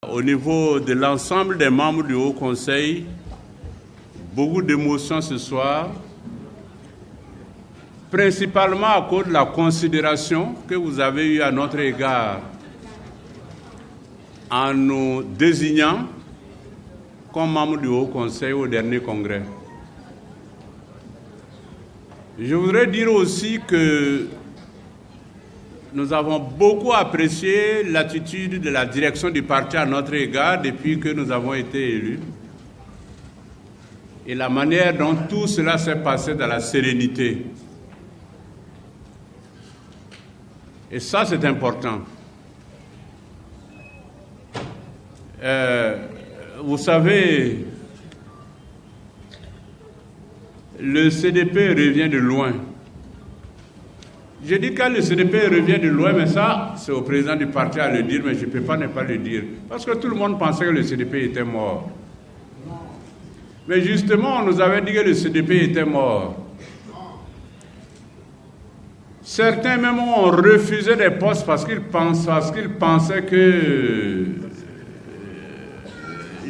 Au niveau de l'ensemble des membres du Haut Conseil, beaucoup d'émotions ce soir, principalement à cause de la considération que vous avez eue à notre égard en nous désignant comme membres du Haut Conseil au dernier congrès. Je voudrais dire aussi que nous avons beaucoup apprécié l'attitude de la direction du parti à notre égard depuis que nous avons été élus et la manière dont tout cela s'est passé dans la sérénité. Et ça, c'est important. Vous savez, le CDP revient de loin. Je dis quand le CDP revient de loin, mais ça, c'est au président du parti à le dire, mais je ne peux pas ne pas le dire. Parce que tout le monde pensait que le CDP était mort. Mais justement, on nous avait dit que le CDP était mort. Certains même ont refusé des postes parce qu'ils pensaient que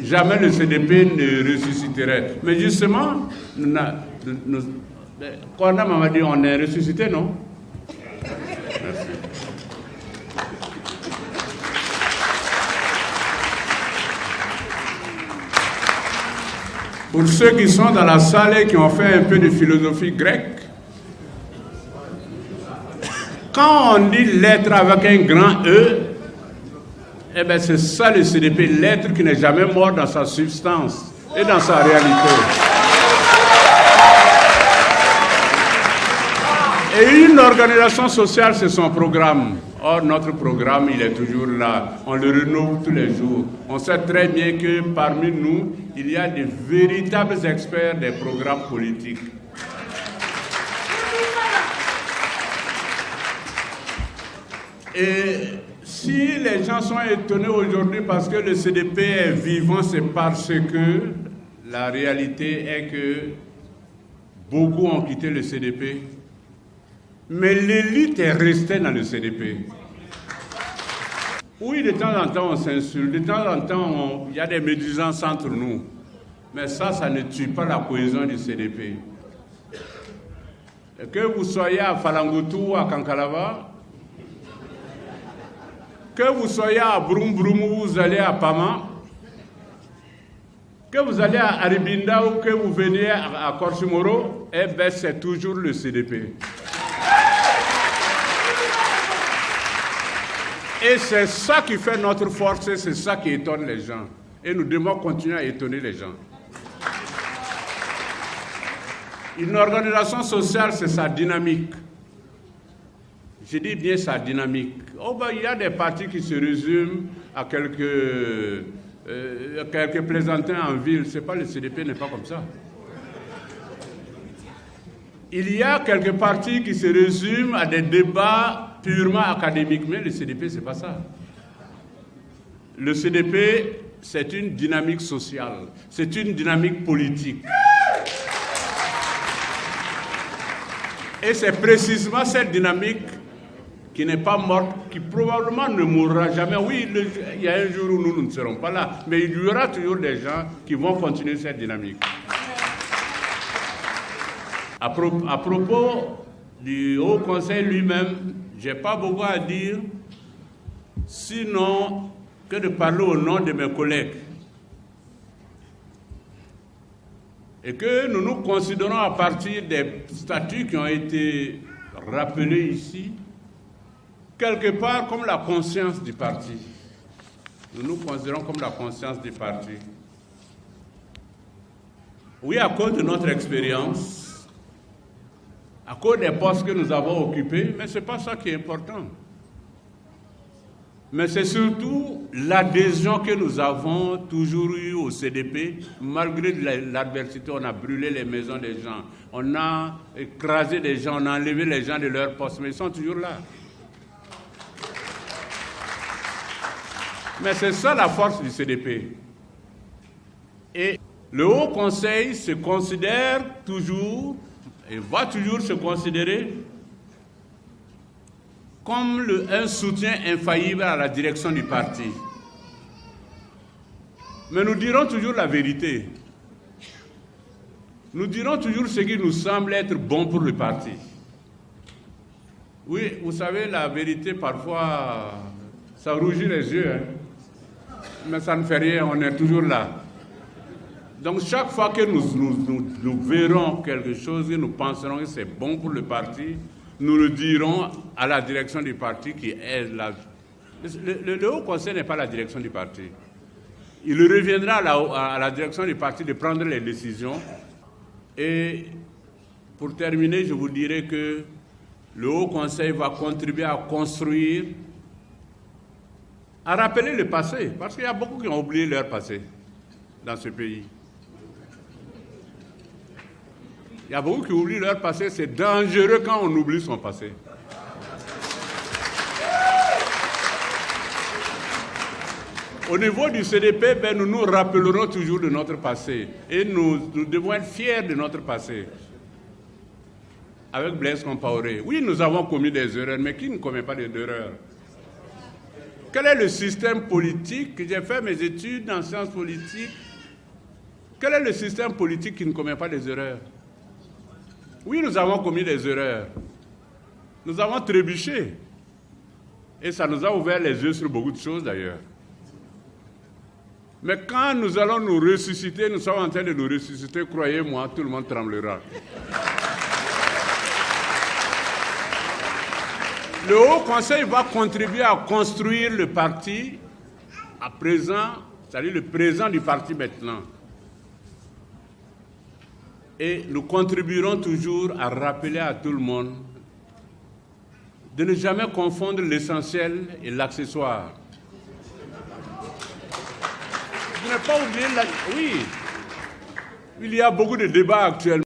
jamais le CDP ne ressusciterait. Mais justement, Corna m'a dit on est ressuscité, non? Merci. Pour ceux qui sont dans la salle et qui ont fait un peu de philosophie grecque, quand on dit l'être avec un grand E, eh bien c'est ça le CDP, l'être qui n'est jamais mort dans sa substance et dans sa réalité. Et une organisation sociale, c'est son programme. Or, notre programme, il est toujours là. On le renouvelle tous les jours. On sait très bien que parmi nous, il y a de véritables experts des programmes politiques. Et si les gens sont étonnés aujourd'hui parce que le CDP est vivant, c'est parce que la réalité est que beaucoup ont quitté le CDP. Mais l'élite est restée dans le CDP. Oui, de temps en temps, on s'insulte. De temps en temps, il y a des médisances entre nous. Mais ça ne tue pas la cohésion du CDP. Et que vous soyez à Falangutu ou à Kankalava, que vous soyez à Brum Brum ou vous allez à Pama, que vous allez à Aribinda ou que vous veniez à Korsimoro, eh bien, c'est toujours le CDP. Et c'est ça qui fait notre force, c'est ça qui étonne les gens. Et nous devons continuer à étonner les gens. Une organisation sociale, c'est sa dynamique. Je dis bien sa dynamique. Oh ben, il y a des partis qui se résument à quelques plaisantins en ville. C'est pas le CDP n'est pas comme ça. Il y a quelques partis qui se résument à des débats purement académiques, mais le CDP, c'est pas ça. Le CDP, c'est une dynamique sociale, c'est une dynamique politique. Et c'est précisément cette dynamique qui n'est pas morte, qui probablement ne mourra jamais. Oui, il y a un jour où nous ne serons pas là, mais il y aura toujours des gens qui vont continuer cette dynamique. À propos du Haut Conseil lui-même, je n'ai pas beaucoup à dire, sinon que de parler au nom de mes collègues. Et que nous nous considérons à partir des statuts qui ont été rappelés ici, quelque part comme la conscience du parti. Nous nous considérons comme la conscience du parti. Oui, à cause de notre expérience, à cause des postes que nous avons occupés, mais ce n'est pas ça qui est important. Mais c'est surtout l'adhésion que nous avons toujours eue au CDP. Malgré l'adversité, on a brûlé les maisons des gens, on a écrasé des gens, on a enlevé les gens de leurs postes, mais ils sont toujours là. Mais c'est ça la force du CDP. Et le Haut Conseil se considère toujours et va toujours se considérer comme un soutien infaillible à la direction du parti. Mais nous dirons toujours la vérité. Nous dirons toujours ce qui nous semble être bon pour le parti. Oui, vous savez, la vérité, parfois, ça rougit les yeux. Mais ça ne fait rien, on est toujours là. Donc, chaque fois que nous verrons quelque chose et nous penserons que c'est bon pour le parti, nous le dirons à la direction du parti qui est là. Le Haut Conseil n'est pas la direction du parti. Il reviendra à la direction du parti de prendre les décisions. Et pour terminer, je vous dirai que le Haut Conseil va contribuer à construire, à rappeler le passé, parce qu'il y a beaucoup qui ont oublié leur passé dans ce pays. Il y a beaucoup qui oublient leur passé, c'est dangereux quand on oublie son passé. Au niveau du CDP, nous nous rappellerons toujours de notre passé et nous devons être fiers de notre passé. Avec Blaise Compaoré, oui, nous avons commis des erreurs, mais qui ne commet pas d'erreurs? Quel est le système politique? J'ai fait mes études en sciences politiques. Quel est le système politique qui ne commet pas des erreurs? Oui, nous avons commis des erreurs. Nous avons trébuché. Et ça nous a ouvert les yeux sur beaucoup de choses d'ailleurs. Mais quand nous allons nous ressusciter, nous sommes en train de nous ressusciter, croyez-moi, tout le monde tremblera. Le Haut Conseil va contribuer à construire le parti à présent, c'est-à-dire le présent du parti maintenant. Et nous contribuerons toujours à rappeler à tout le monde de ne jamais confondre l'essentiel et l'accessoire. Je n'ai pas oublié, oui, il y a beaucoup de débats actuellement.